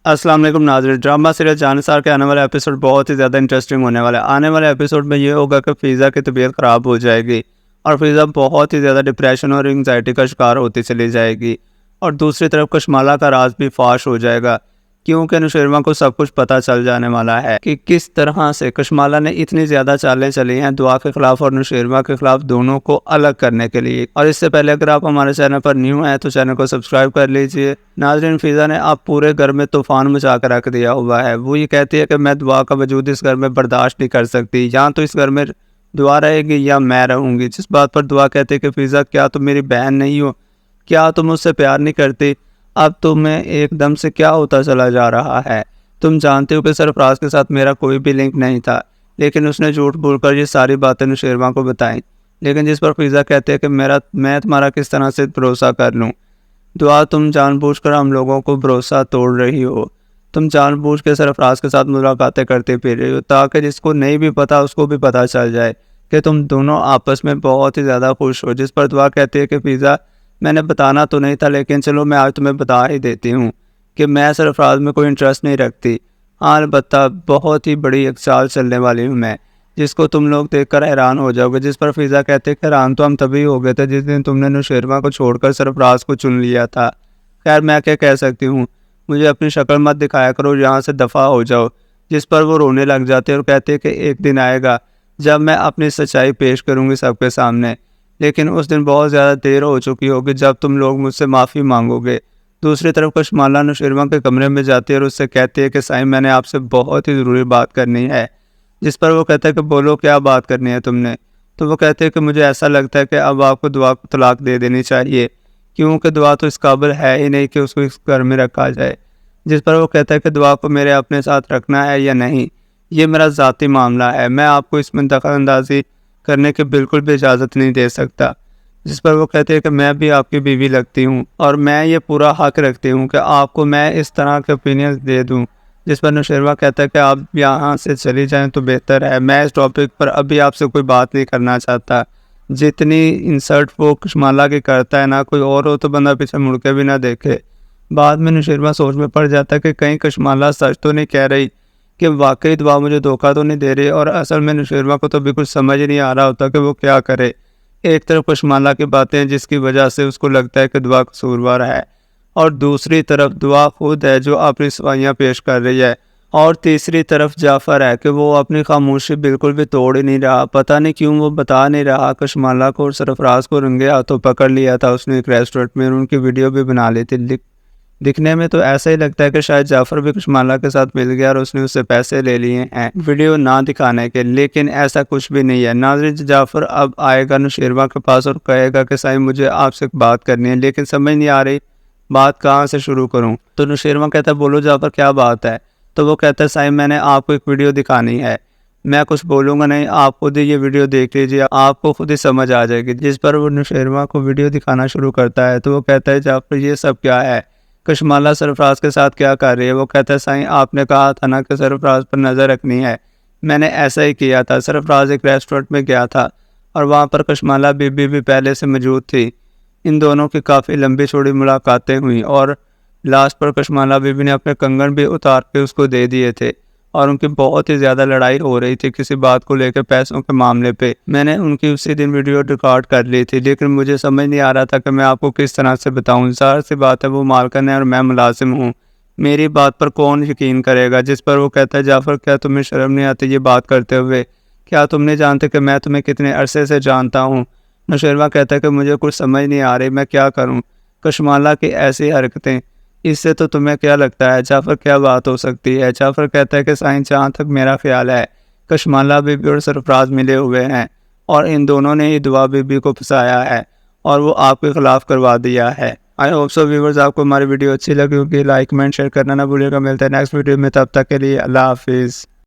अस्सलाम वालेकुम नाज़रीन। ड्रामा सीरियल जानिसार के आने वाला एपिसोड बहुत ही ज़्यादा इंटरेस्टिंग होने वाला है। आने वाले एपिसोड में ये होगा कि फ़िज़ा की तबीयत ख़राब हो जाएगी और फ़िज़ा बहुत ही ज़्यादा डिप्रेशन और एंग्जाइटी का शिकार होती चली जाएगी। और दूसरी तरफ कशमाला का राज भी फाश हो जाएगा, क्योंकि नुशैरवा को सब कुछ पता चल जाने वाला है कि किस तरह से कशमाला ने इतनी ज़्यादा चालें चली हैं दुआ के ख़िलाफ़ और नुशैरवा के ख़िलाफ़ दोनों को अलग करने के लिए। और इससे पहले अगर आप हमारे चैनल पर न्यू हैं तो चैनल को सब्सक्राइब कर लीजिए। नाज़रीन, फ़िज़ा ने अब पूरे घर में तूफ़ान मचा कर रख दिया हुआ है। वो ये कहती है कि मैं दुआ का वजूद इस घर में बर्दाश्त नहीं कर सकती, या तो इस घर में दुआ रहेगी या मैं रहूँगी। जिस बात पर दुआ कहती है कि फ़िज़ा, क्या तुम मेरी बहन नहीं हो? क्या तुम मुझसे प्यार नहीं करती? अब तुम्हें एकदम से क्या होता चला जा रहा है? तुम जानते हो कि सरफराज के साथ मेरा कोई भी लिंक नहीं था, लेकिन उसने झूठ बोलकर ये सारी बातें नुशैरवा को बताई। लेकिन जिस पर फ़िज़ा कहते हैं कि मैं तुम्हारा किस तरह से भरोसा कर लूँ? दुआ, तुम जानबूझकर हम लोगों को भरोसा तोड़ रही हो। तुम जानबूझ के सरफराज के साथ मुलाकातें करते फिर रही हो, ताकि जिसको नहीं भी पता उसको भी पता चल जाए कि तुम दोनों आपस में बहुत ही ज़्यादा खुश हो। जिस पर दुआ कहती है कि फ़िज़ा, मैंने बताना तो नहीं था, लेकिन चलो मैं आज तुम्हें बता ही देती हूँ कि मैं सरफराज में कोई इंटरेस्ट नहीं रखती। हाँ, अलबत्ता बहुत ही बड़ी एक चाल चलने वाली हूँ मैं, जिसको तुम लोग देखकर हैरान हो जाओगे। जिस पर फ़िज़ा कहते हैं कि हैरान तो हम तभी हो गए थे जिस दिन तुमने नुशैरवा को छोड़कर सरफराज को चुन लिया था। खैर, मैं क्या कह सकती हूँ, मुझे अपनी शक्ल मत दिखाया करो, यहाँ से दफ़ा हो जाओ। जिस पर वो रोने लग जाते हैं और कहते हैं कि एक दिन आएगा जब मैं अपनी सच्चाई पेश करूँगी सबके सामने, लेकिन उस दिन बहुत ज़्यादा देर हो चुकी होगी जब तुम लोग मुझसे माफ़ी मांगोगे। दूसरी तरफ कशमाला नुशैरवा के कमरे में जाती है और उससे कहती है कि साईं, मैंने आपसे बहुत ही ज़रूरी बात करनी है। जिस पर वो कहता है कि बोलो, क्या बात करनी है तुमने? तो वो कहते हैं कि मुझे ऐसा लगता है कि अब आपको दुआ को तलाक दे देनी चाहिए, क्योंकि दुआ तो इस काबिल है ही नहीं कि उसको इस घर में रखा जाए। जिस पर वो कहता है कि दुआ को मेरे अपने साथ रखना है या नहीं, ये मेरा ज़ाती मामला है, मैं आपको इसमें दखल अंदाजी करने की बिल्कुल भी इजाज़त नहीं दे सकता। जिस पर वो कहते हैं कि मैं भी आपकी बीवी लगती हूँ और मैं ये पूरा हक रखती हूँ कि आपको मैं इस तरह के ओपिनियंस दे दूँ। जिस पर नुशैरवा कहता है कि आप यहाँ से चली जाएं तो बेहतर है, मैं इस टॉपिक पर अभी आपसे कोई बात नहीं करना चाहता। जितनी इंसल्ट वो कशमाला की करता है ना, कोई और हो तो बंदा पीछे मुड़ के भी ना देखे। बाद में नुशैरवा सोच में पड़ जाता है कि कहीं कशमाला सच तो नहीं कह रही, कि वाकई दुआ मुझे धोखा तो नहीं दे रही। और असल में नुशैरवा को तो बिल्कुल समझ ही नहीं आ रहा होता कि वो क्या करे। एक तरफ कशमाला की बातें जिसकी वजह से उसको लगता है कि दुआ कसूरवार है, और दूसरी तरफ दुआ खुद है जो अपनी सफाइयाँ पेश कर रही है, और तीसरी तरफ जाफ़र है कि वो अपनी खामोशी बिल्कुल भी तोड़ ही नहीं रहा। पता नहीं क्यों वो बता नहीं रहा। कशमाला को और सरफराज को रंगे हाथों पकड़ लिया था उसने एक रेस्टोरेंट में, और उनकी वीडियो भी बना ली थी। दिखने में तो ऐसा ही लगता है कि शायद जाफ़र भी कशमाला के साथ मिल गया और उसने उससे पैसे ले लिए हैं वीडियो ना दिखाने के, लेकिन ऐसा कुछ भी नहीं है। नाज़रीन, जाफ़र अब आएगा नुशैरवा के पास और कहेगा कि साईं, मुझे आपसे बात करनी है, लेकिन समझ नहीं आ रही बात कहाँ से शुरू करूँ। तो नुशैरवा कहता है, बोलो जाफ़र, क्या बात है? तो वो कहता है, साईं, मैंने आपको एक वीडियो दिखानी है, मैं कुछ बोलूँगा नहीं, आप खुद ही ये वीडियो देख लीजिए, आपको खुद ही समझ आ जाएगी। जिस पर वो नुशैरवा को वीडियो दिखाना शुरू करता है। तो वो कहता है, जाफ़र, ये सब क्या है? कशमाला सरफराज के साथ क्या कर रही है? वो कहता है, साईं, आपने कहा था ना कि सरफराज पर नज़र रखनी है, मैंने ऐसा ही किया था। सरफराज एक रेस्टोरेंट में गया था और वहाँ पर कशमाला बीबी भी पहले से मौजूद थी। इन दोनों की काफ़ी लंबी चौड़ी मुलाकातें हुई और लास्ट पर कशमाला बीबी ने अपने कंगन भी उतार के उसको दे दिए थे, और उनकी बहुत ही ज़्यादा लड़ाई हो रही थी किसी बात को लेकर, पैसों के मामले पे। मैंने उनकी उसी दिन वीडियो रिकॉर्ड कर ली थी, लेकिन मुझे समझ नहीं आ रहा था कि मैं आपको किस तरह से बताऊं। ज़ाहिर सी बात है, वो मालकिन है और मैं मुलाजिम हूँ, मेरी बात पर कौन यकीन करेगा? जिस पर वो कहता है, जाफ़र, क्या तुम्हें शर्म नहीं आती ये बात करते हुए? क्या तुम नहीं जानते कि मैं तुम्हें कितने अरसे से जानता हूँ? नुशैरवा कहता है कि मुझे कुछ समझ नहीं आ रही, मैं क्या करूँ? कशमाला की ऐसी हरकतें, इससे तो तुम्हें क्या लगता है? जाफ़र, क्या बात हो सकती है? जाफ़र कहता है कि साईं, जहाँ तक मेरा ख्याल है, कशमाला बीबी और सरफराज मिले हुए हैं और इन दोनों ने ही दुआ बीबी को फंसाया है और वो आपके खिलाफ करवा दिया है। आई होप सो व्यूअर्स, आपको हमारी वीडियो अच्छी लगी होगी। लाइक, कमेंट, शेयर करना ना भूलिएगा। मिलते हैं नेक्स्ट वीडियो में, तब तक के लिए अल्लाह हाफिज़।